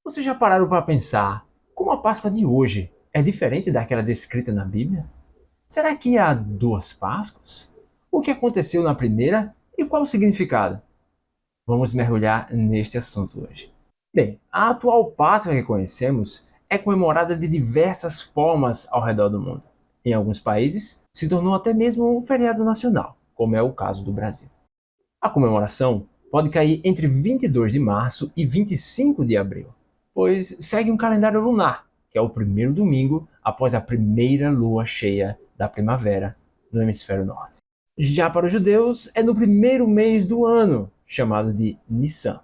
Vocês já pararam para pensar como a Páscoa de hoje é diferente daquela descrita na Bíblia? Será que há duas Páscoas? O que aconteceu na primeira e qual o significado? Vamos mergulhar neste assunto hoje. Bem, a atual Páscoa que conhecemos é comemorada de diversas formas ao redor do mundo. Em alguns países, se tornou até mesmo um feriado nacional, como é o caso do Brasil. A comemoração pode cair entre 22 de março e 25 de abril, pois segue um calendário lunar, que é o primeiro domingo após a primeira lua cheia da primavera no hemisfério norte. Já para os judeus, é no primeiro mês do ano, chamado de Nissan.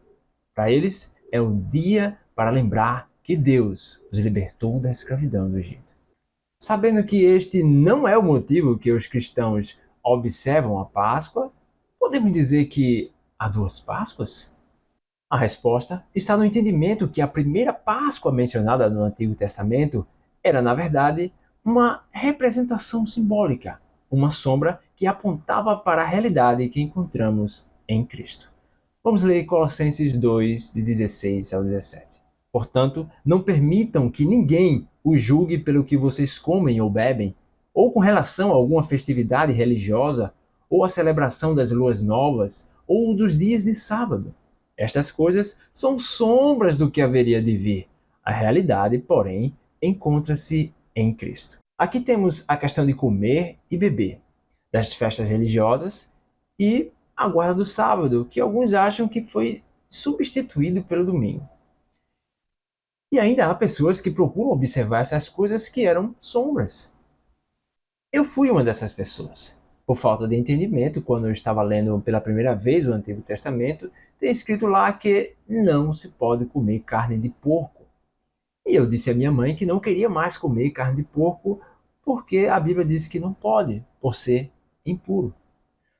Para eles, é o dia para lembrar que Deus os libertou da escravidão do Egito. Sabendo que este não é o motivo que os cristãos observam a Páscoa, podemos dizer que há duas Páscoas? A resposta está no entendimento que a primeira Páscoa mencionada no Antigo Testamento era, na verdade, uma representação simbólica, uma sombra que apontava para a realidade que encontramos em Cristo. Vamos ler Colossenses 2, de 16 ao 17. Portanto, não permitam que ninguém os julgue pelo que vocês comem ou bebem, ou com relação a alguma festividade religiosa, ou a celebração das luas novas, ou dos dias de sábado. Estas coisas são sombras do que haveria de vir. A realidade, porém, encontra-se em Cristo. Aqui temos a questão de comer e beber, das festas religiosas e a guarda do sábado, que alguns acham que foi substituído pelo domingo. E ainda há pessoas que procuram observar essas coisas que eram sombras. Eu fui uma dessas pessoas. Por falta de entendimento, quando eu estava lendo pela primeira vez o Antigo Testamento, tem escrito lá que não se pode comer carne de porco. E eu disse à minha mãe que não queria mais comer carne de porco porque a Bíblia diz que não pode, por ser impuro.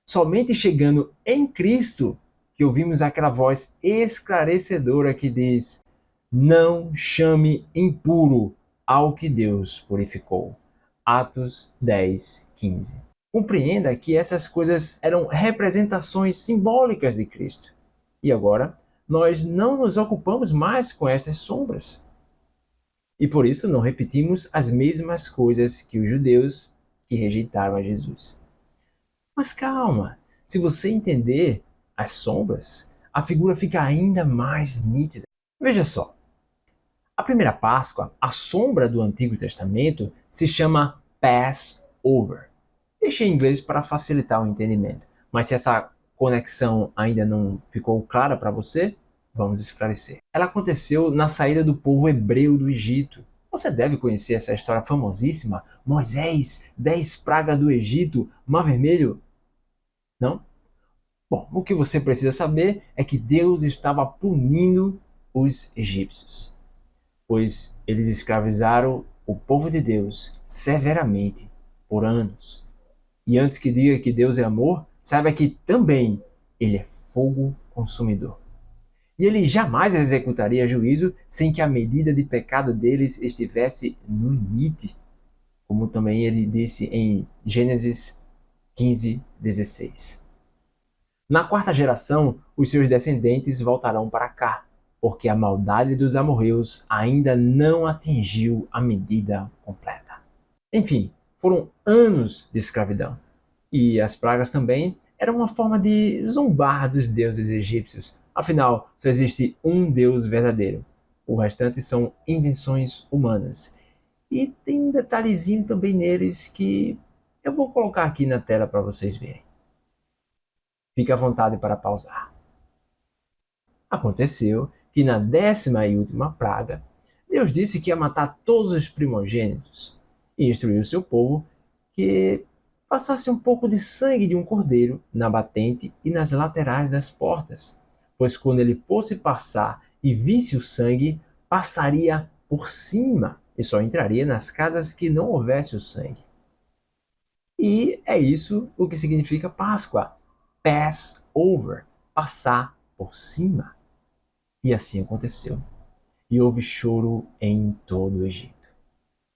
Somente chegando em Cristo que ouvimos aquela voz esclarecedora que diz: não chame impuro ao que Deus purificou. Atos 10, 15. Compreenda que essas coisas eram representações simbólicas de Cristo. E agora, nós não nos ocupamos mais com essas sombras. E por isso não repetimos as mesmas coisas que os judeus que rejeitaram a Jesus. Mas calma, se você entender as sombras, a figura fica ainda mais nítida. Veja só, a primeira Páscoa, a sombra do Antigo Testamento, se chama Passover. Deixei em inglês para facilitar o entendimento, mas se essa conexão ainda não ficou clara para você, vamos esclarecer. Ela aconteceu na saída do povo hebreu do Egito. Você deve conhecer essa história famosíssima, Moisés, 10 pragas do Egito, Mar Vermelho. Não? Bom, o que você precisa saber é que Deus estava punindo os egípcios, pois eles escravizaram o povo de Deus severamente por anos. E antes que diga que Deus é amor, saiba que também ele é fogo consumidor. E ele jamais executaria juízo sem que a medida de pecado deles estivesse no limite, como também ele disse em Gênesis 15, 16. Na quarta geração, os seus descendentes voltarão para cá, porque a maldade dos amorreus ainda não atingiu a medida completa. Enfim, foram anos de escravidão. E as pragas também eram uma forma de zombar dos deuses egípcios. Afinal, só existe um Deus verdadeiro. O restante são invenções humanas. E tem um detalhezinho também neles que eu vou colocar aqui na tela para vocês verem. Fique à vontade para pausar. Aconteceu que na 10ª e última praga, Deus disse que ia matar todos os primogênitos e instruiu seu povo que passasse um pouco de sangue de um cordeiro na batente e nas laterais das portas, pois quando ele fosse passar e visse o sangue, passaria por cima e só entraria nas casas que não houvesse o sangue. E é isso o que significa Páscoa. Pass over, passar por cima. E assim aconteceu. E houve choro em todo o Egito.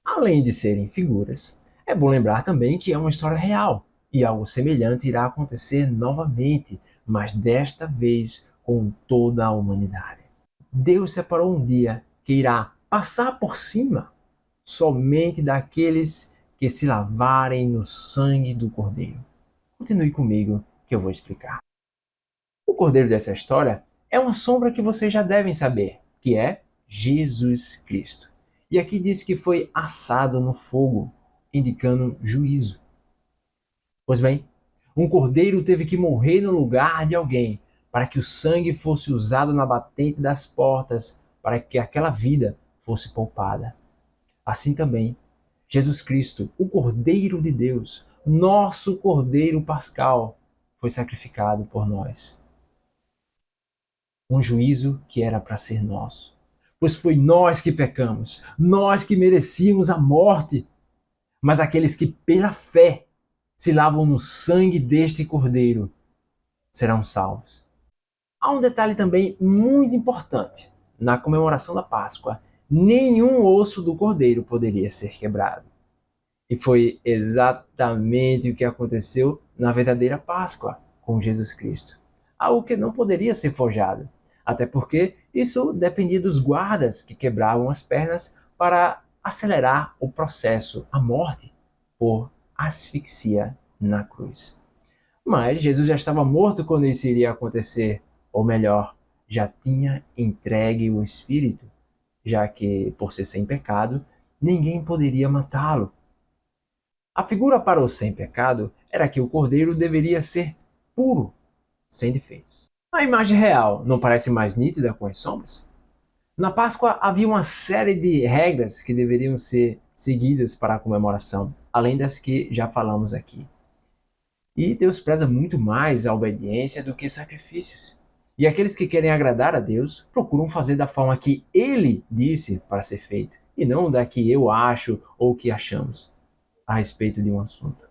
Além de serem figuras, é bom lembrar também que é uma história real. E algo semelhante irá acontecer novamente, mas desta vez com toda a humanidade. Deus separou um dia que irá passar por cima somente daqueles que se lavarem no sangue do Cordeiro. Continue comigo que eu vou explicar. O Cordeiro dessa história é uma sombra que vocês já devem saber, que é Jesus Cristo. E aqui diz que foi assado no fogo, indicando juízo. Pois bem, um cordeiro teve que morrer no lugar de alguém, para que o sangue fosse usado na batente das portas, para que aquela vida fosse poupada. Assim também, Jesus Cristo, o Cordeiro de Deus, nosso Cordeiro Pascal, foi sacrificado por nós. Um juízo que era para ser nosso. Pois foi nós que pecamos, nós que merecíamos a morte, mas aqueles que pela fé se lavam no sangue deste Cordeiro serão salvos. Há um detalhe também muito importante. Na comemoração da Páscoa, nenhum osso do Cordeiro poderia ser quebrado. E foi exatamente o que aconteceu na verdadeira Páscoa com Jesus Cristo. Algo que não poderia ser forjado, até porque isso dependia dos guardas que quebravam as pernas para acelerar o processo, a morte por asfixia na cruz. Mas Jesus já estava morto quando isso iria acontecer, ou melhor, já tinha entregue o Espírito, já que, por ser sem pecado, ninguém poderia matá-lo. A figura para o sem pecado era que o cordeiro deveria ser puro, sem defeitos. A imagem real não parece mais nítida com as sombras? Na Páscoa havia uma série de regras que deveriam ser seguidas para a comemoração, além das que já falamos aqui. E Deus preza muito mais a obediência do que sacrifícios. E aqueles que querem agradar a Deus procuram fazer da forma que Ele disse para ser feito, e não da que eu acho ou que achamos a respeito de um assunto.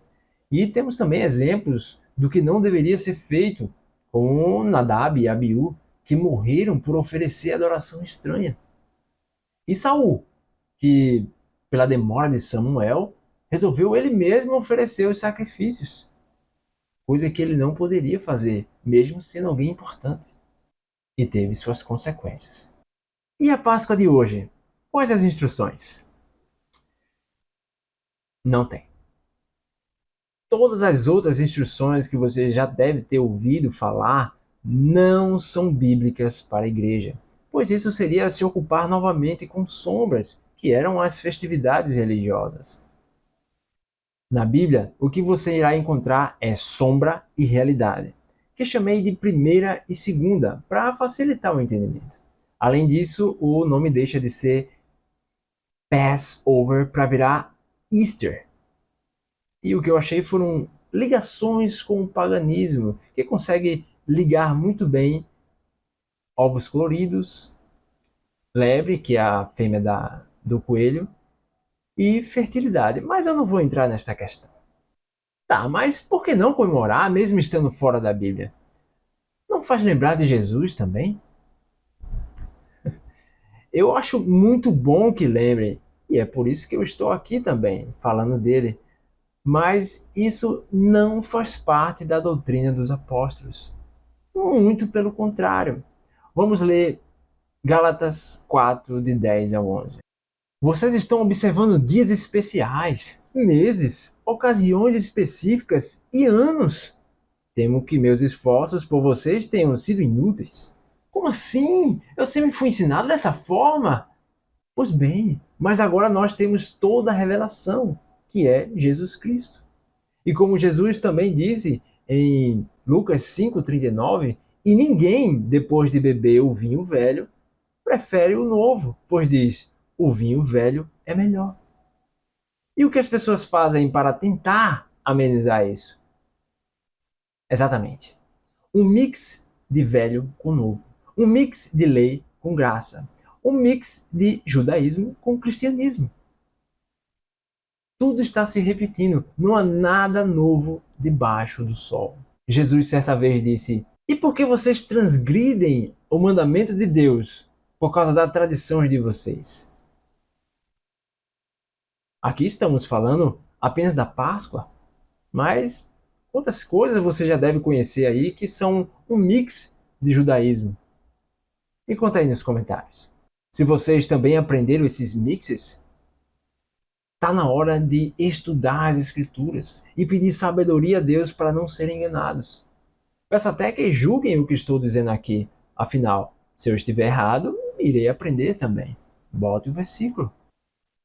E temos também exemplos do que não deveria ser feito, como Nadab e Abiú, que morreram por oferecer adoração estranha. E Saul, que pela demora de Samuel, resolveu ele mesmo oferecer os sacrifícios, coisa que ele não poderia fazer, mesmo sendo alguém importante. E teve suas consequências. E a Páscoa de hoje? Quais as instruções? Não tem. Todas as outras instruções que você já deve ter ouvido falar não são bíblicas para a igreja, pois isso seria se ocupar novamente com sombras, que eram as festividades religiosas. Na Bíblia, o que você irá encontrar é sombra e realidade, que chamei de primeira e segunda para facilitar o entendimento. Além disso, o nome deixa de ser Passover para virar Easter. E o que eu achei foram ligações com o paganismo, que consegue ligar muito bem ovos coloridos, lebre, que é a fêmea do coelho, e fertilidade. Mas eu não vou entrar nesta questão. Tá, mas por que não comemorar, mesmo estando fora da Bíblia? Não faz lembrar de Jesus também? Eu acho muito bom que lembrem, e é por isso que eu estou aqui também, falando dele. Mas isso não faz parte da doutrina dos apóstolos. Muito pelo contrário. Vamos ler Gálatas 4, de 10 a 11. Vocês estão observando dias especiais, meses, ocasiões específicas e anos. Temo que meus esforços por vocês tenham sido inúteis. Como assim? Eu sempre fui ensinado dessa forma? Pois bem, mas agora nós temos toda a revelação, que é Jesus Cristo. E como Jesus também disse em Lucas 5,39, e ninguém, depois de beber o vinho velho, prefere o novo, pois diz, o vinho velho é melhor. E o que as pessoas fazem para tentar amenizar isso? Exatamente. Um mix de velho com novo. Um mix de lei com graça. Um mix de judaísmo com cristianismo. Tudo está se repetindo, não há nada novo debaixo do sol. Jesus certa vez disse: E por que vocês transgridem o mandamento de Deus por causa das tradições de vocês? Aqui estamos falando apenas da Páscoa, mas quantas coisas você já deve conhecer aí que são um mix de judaísmo? Me conta aí nos comentários. Se vocês também aprenderam esses mixes, está na hora de estudar as Escrituras e pedir sabedoria a Deus para não serem enganados. Peço até que julguem o que estou dizendo aqui. Afinal, se eu estiver errado, irei aprender também. Bote o versículo.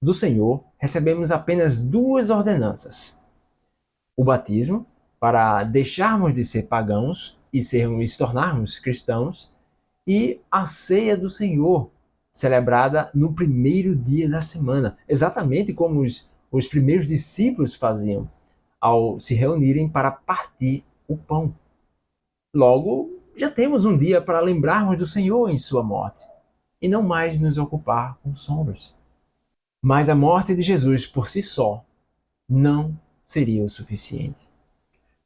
Do Senhor recebemos apenas duas ordenanças: o batismo, para deixarmos de ser pagãos e se tornarmos cristãos, e a ceia do Senhor, celebrada no primeiro dia da semana, exatamente como os primeiros discípulos faziam ao se reunirem para partir o pão. Logo, já temos um dia para lembrarmos do Senhor em sua morte e não mais nos ocupar com sombras. Mas a morte de Jesus por si só não seria o suficiente.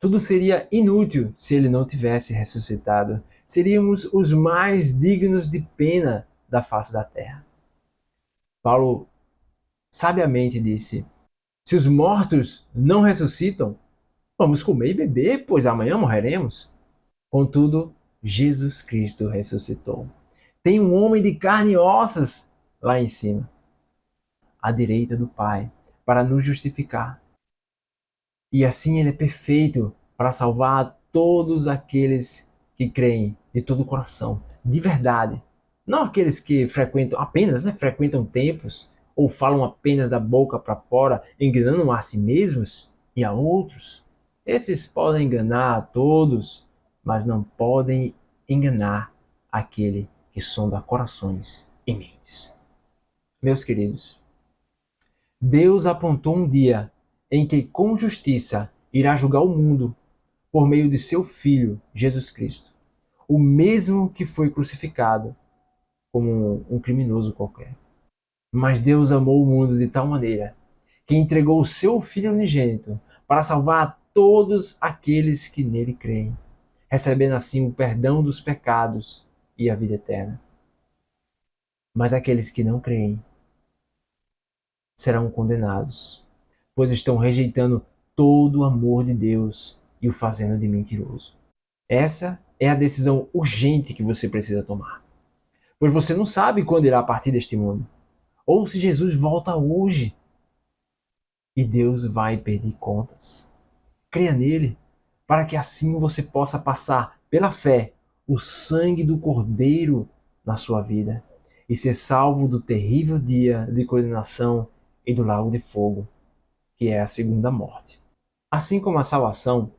Tudo seria inútil se ele não tivesse ressuscitado. Seríamos os mais dignos de pena da face da terra. Paulo sabiamente disse: se os mortos não ressuscitam, vamos comer e beber, pois amanhã morreremos. Contudo, Jesus Cristo ressuscitou. Tem um homem de carne e ossos lá em cima, à direita do Pai, para nos justificar. E assim ele é perfeito para salvar todos aqueles que creem de todo o coração, de verdade. Não aqueles que frequentam templos ou falam apenas da boca para fora, enganando a si mesmos e a outros. Esses podem enganar a todos, mas não podem enganar aquele que sonda corações e mentes. Meus queridos, Deus apontou um dia em que com justiça irá julgar o mundo por meio de seu Filho, Jesus Cristo, o mesmo que foi crucificado como um criminoso qualquer. Mas Deus amou o mundo de tal maneira que entregou o seu Filho unigênito para salvar todos aqueles que nele creem, recebendo assim o perdão dos pecados e a vida eterna. Mas aqueles que não creem serão condenados, pois estão rejeitando todo o amor de Deus e o fazendo de mentiroso. Essa é a decisão urgente que você precisa tomar, pois você não sabe quando irá partir deste mundo, ou se Jesus volta hoje e Deus vai pedir contas. Creia nele, para que assim você possa passar pela fé o sangue do Cordeiro na sua vida e ser salvo do terrível dia de condenação e do lago de fogo, que é a segunda morte. Assim como a salvação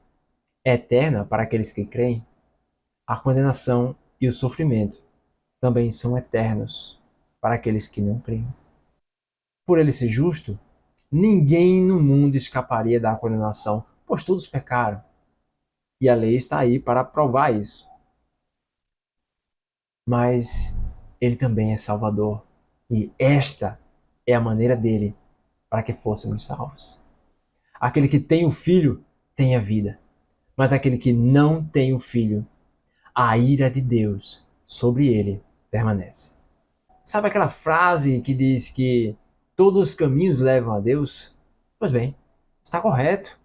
é eterna para aqueles que creem, a condenação e o sofrimento também são eternos para aqueles que não creem. Por ele ser justo, ninguém no mundo escaparia da condenação, pois todos pecaram. E a lei está aí para provar isso. Mas ele também é Salvador, e esta é a maneira dele para que fôssemos salvos. Aquele que tem o Filho tem a vida, mas aquele que não tem o Filho, a ira de Deus sobre ele permanece. Sabe aquela frase que diz que todos os caminhos levam a Deus? Pois bem, está correto,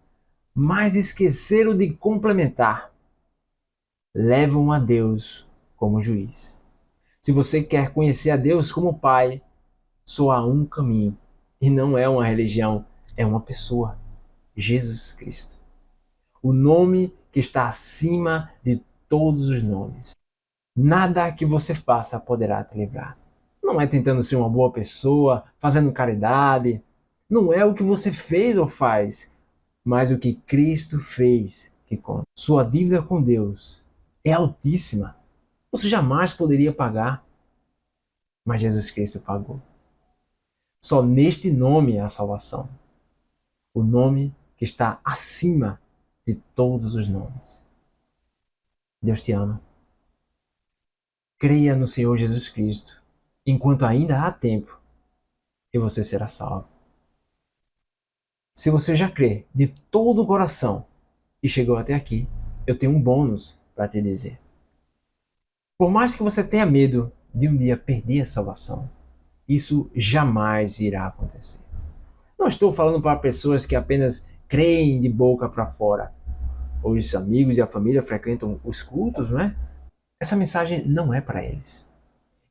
mas esqueceram de complementar. Levam a Deus como juiz. Se você quer conhecer a Deus como Pai, só há um caminho, e não é uma religião, é uma pessoa, Jesus Cristo. O nome que está acima de todos os nomes. Nada que você faça poderá te livrar. Não é tentando ser uma boa pessoa, fazendo caridade. Não é o que você fez ou faz, mas o que Cristo fez que conta. Sua dívida com Deus é altíssima. Você jamais poderia pagar, mas Jesus Cristo pagou. Só neste nome há salvação. O nome que está acima de todos os nomes. Deus te ama. Creia no Senhor Jesus Cristo, enquanto ainda há tempo, e você será salvo. Se você já crê de todo o coração e chegou até aqui, eu tenho um bônus para te dizer. Por mais que você tenha medo de um dia perder a salvação, isso jamais irá acontecer. Não estou falando para pessoas que apenas creem de boca para fora. Os amigos e a família frequentam os cultos, não é? Essa mensagem não é para eles.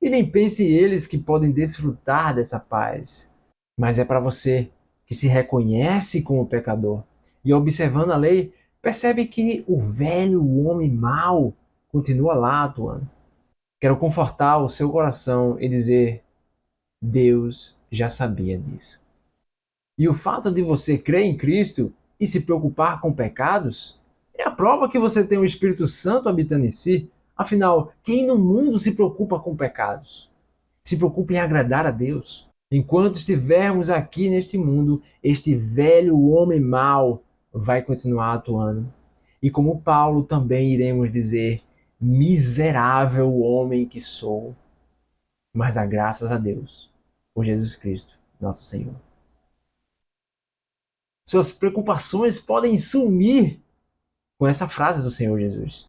E nem pense eles que podem desfrutar dessa paz, mas é para você que se reconhece como pecador e, observando a lei, percebe que o velho homem mau continua lá atuando. Quero confortar o seu coração e dizer: Deus já sabia disso. E o fato de você crer em Cristo e se preocupar com pecados é a prova que você tem o Espírito Santo habitando em si. Afinal, quem no mundo se preocupa com pecados? Se preocupa em agradar a Deus. Enquanto estivermos aqui neste mundo, este velho homem mau vai continuar atuando. E como Paulo também iremos dizer: miserável homem que sou, mas dá graças a Deus por Jesus Cristo, nosso Senhor. Suas preocupações podem sumir com essa frase do Senhor Jesus: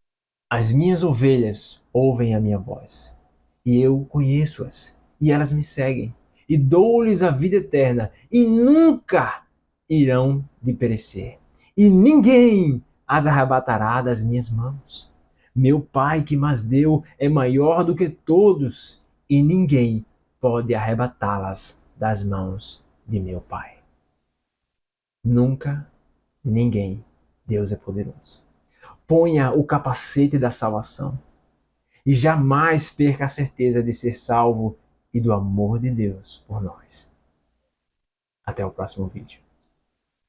As minhas ovelhas ouvem a minha voz, e eu conheço-as, e elas me seguem, e dou-lhes a vida eterna, e nunca irão de perecer, e ninguém as arrebatará das minhas mãos. Meu Pai que mas deu é maior do que todos, e ninguém pode arrebatá-las das mãos de meu Pai. Nunca, ninguém. Deus é poderoso. Ponha o capacete da salvação e jamais perca a certeza de ser salvo e do amor de Deus por nós. Até o próximo vídeo.